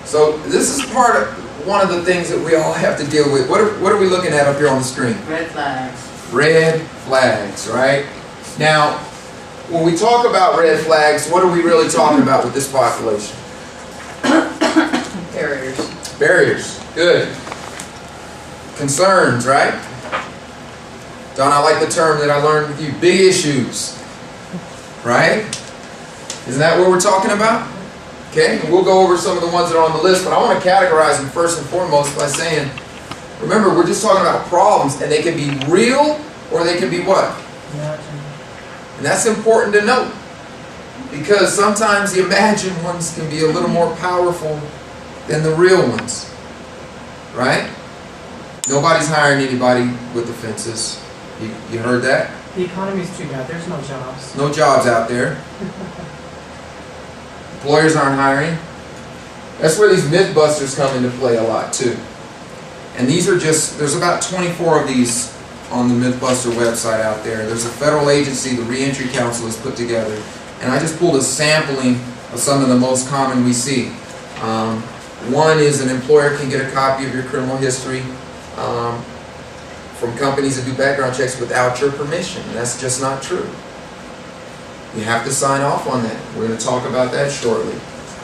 So this is one of the things that we all have to deal with. What are we looking at up here on the screen? Red flags. Red flags, right? Now, when we talk about red flags, what are we really talking about with this population? Barriers. Barriers. Good. Concerns, right? Don, I like the term that I learned with you. Big issues. Right? Isn't that what we're talking about? Okay, and we'll go over some of the ones that are on the list, but I want to categorize them first and foremost by saying, remember, we're just talking about problems, and they can be real or they can be what? And that's important to note, because sometimes the imagined ones can be a little more powerful than the real ones. Right? Nobody's hiring anybody with offenses. You heard that? The economy's too bad. There's no jobs. No jobs out there. Employers aren't hiring. That's where these Mythbusters come into play a lot too. And these are there's about 24 of these on the Mythbuster website out there. There's a federal agency, the Reentry Council, has put together. And I just pulled a sampling of some of the most common we see. One is an employer can get a copy of your criminal history from companies that do background checks without your permission. That's just not true. You have to sign off on that. We're going to talk about that shortly.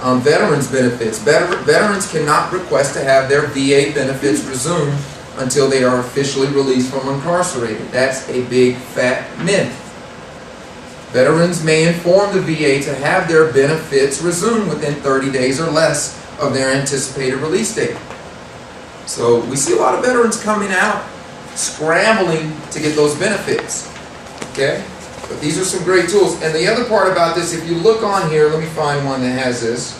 Veterans benefits. Veterans cannot request to have their VA benefits resumed until they are officially released from incarcerated. That's a big fat myth. Veterans may inform the VA to have their benefits resumed within 30 days or less of their anticipated release date. So we see a lot of veterans coming out scrambling to get those benefits. Okay? But these are some great tools. And the other part about this, if you look on here, let me find one that has this.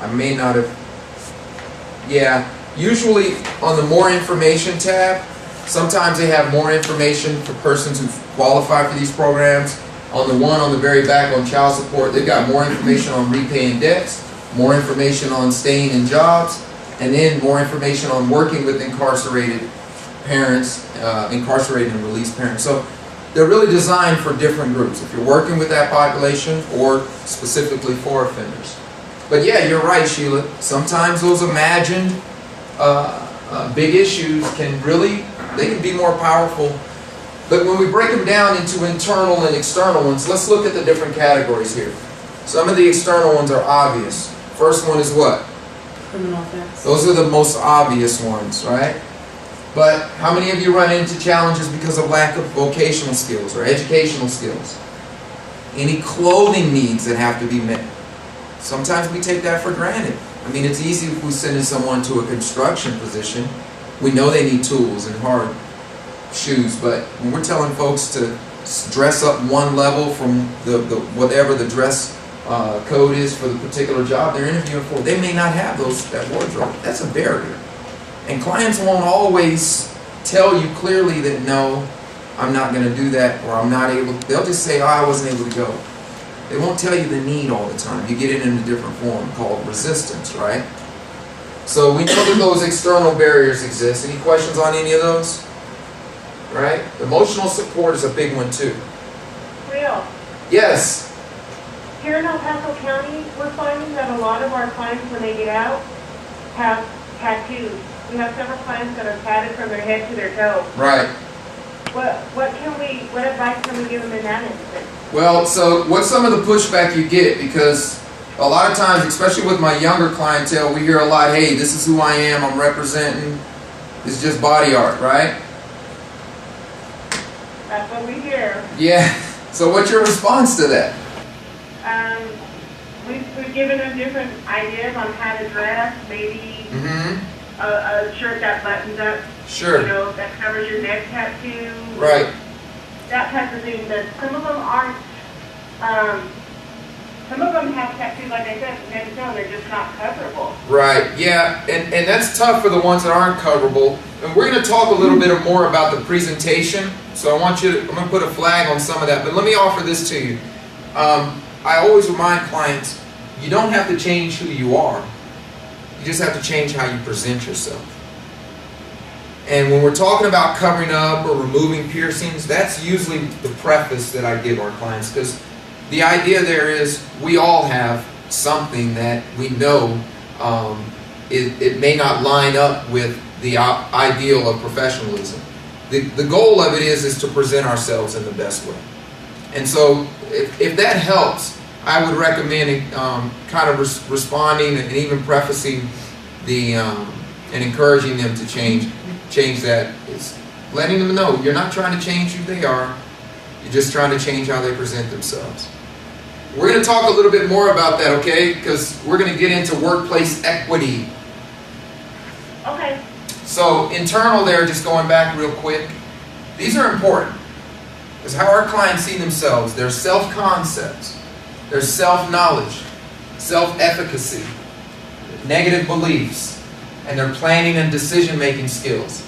I may not have. Yeah, usually on the more information tab, sometimes they have more information for persons who qualify for these programs. On the one on the very back on child support, they've got more information on repaying debts, more information on staying in jobs, and then more information on working with incarcerated parents, incarcerated and released parents. So they're really designed for different groups, if you're working with that population or specifically for offenders. But yeah, you're right, Sheila. Sometimes those imagined big issues can be more powerful. But when we break them down into internal and external ones, let's look at the different categories here. Some of the external ones are obvious. First one is what? Criminal offense. Those are the most obvious ones, right? But how many of you run into challenges because of lack of vocational skills or educational skills? Any clothing needs that have to be met? Sometimes we take that for granted. I mean, it's easy if we send someone to a construction position. We know they need tools and hard shoes, but when we're telling folks to dress up one level from whatever the dress code is for the particular job they're interviewing for, they may not have that wardrobe. That's a barrier. And clients won't always tell you clearly that no, I'm not going to do that, or I'm not able. They'll just say, oh, I wasn't able to go. They won't tell you the need all the time. You get it in a different form called resistance, right? So we know that those external barriers exist. Any questions on any of those? Right? Emotional support is a big one too. Real. Yes. Here in El Paso County, we're finding that a lot of our clients, when they get out, have tattoos. We have several clients that are tatted from their head to their toe. Right. What advice can we give them in that instance? Well, so what's some of the pushback you get? Because a lot of times, especially with my younger clientele, we hear a lot, hey, this is who I am, I'm representing, it's just body art, right? That's what we hear. Yeah. So what's your response to that? We've given them different ideas on how to dress, maybe a shirt that buttons up, Sure. you know, that covers your neck tattoo. Right. That type of thing. But some of them aren't, some of them have tattoos, like I said, neck to toe, they're just not coverable. Right, yeah, and that's tough for the ones that aren't coverable. And we're going to talk a little bit more about the presentation, so I'm going to put a flag on some of that, but let me offer this to you. I always remind clients, you don't have to change who you are, you just have to change how you present yourself. And when we're talking about covering up or removing piercings, that's usually the preface that I give our clients, because the idea there is we all have something that we know it may not line up with the ideal of professionalism. The goal of it is to present ourselves in the best way. And so if that helps, I would recommend kind of responding and even prefacing and encouraging them to change that. It's letting them know you're not trying to change who they are, you're just trying to change how they present themselves. We're going to talk a little bit more about that, okay? Because we're going to get into workplace equity. Okay. So internal there, just going back real quick, these are important. Because how our clients see themselves, their self-concepts, their self-knowledge, self-efficacy, negative beliefs, and their planning and decision-making skills.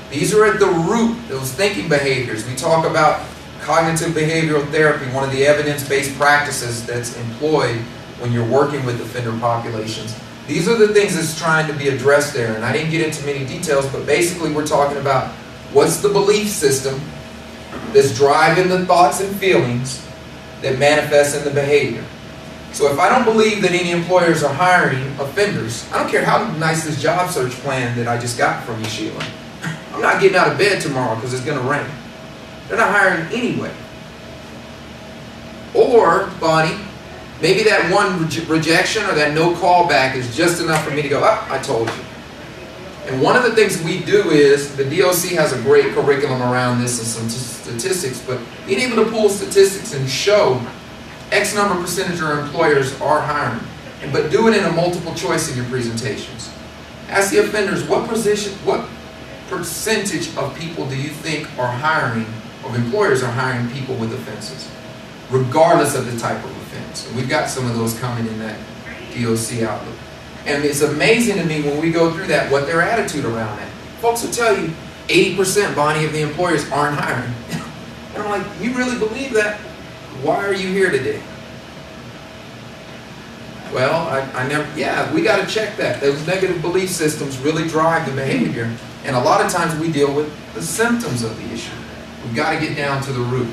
These are at the root, those thinking behaviors. We talk about cognitive behavioral therapy, one of the evidence-based practices that's employed when you're working with offender populations. These are the things that's trying to be addressed there. And I didn't get into many details, but basically we're talking about what's the belief system that's driving the thoughts and feelings that manifest in the behavior. So if I don't believe that any employers are hiring offenders, I don't care how nice this job search plan that I just got from you, Sheila. I'm not getting out of bed tomorrow because it's going to rain. They're not hiring anyway. Or, Bonnie, maybe that one rejection or that no callback is just enough for me to go, oh, I told you. And one of the things we do is, the DOC has a great curriculum around this and some statistics, but being able to pull statistics and show X number percentage of employers are hiring, but do it in a multiple choice in your presentations. Ask the offenders, what percentage of people do you think are hiring, of employers are hiring people with offenses, regardless of the type of offense? And we've got some of those coming in that DOC outlook. And it's amazing to me when we go through that, what their attitude around that. Folks will tell you 80%, Bonnie, of the employers aren't hiring. And I'm like, you really believe that? Why are you here today? Well, I never, yeah, we got to check that. Those negative belief systems really drive the behavior. And a lot of times we deal with the symptoms of the issue. We've got to get down to the root.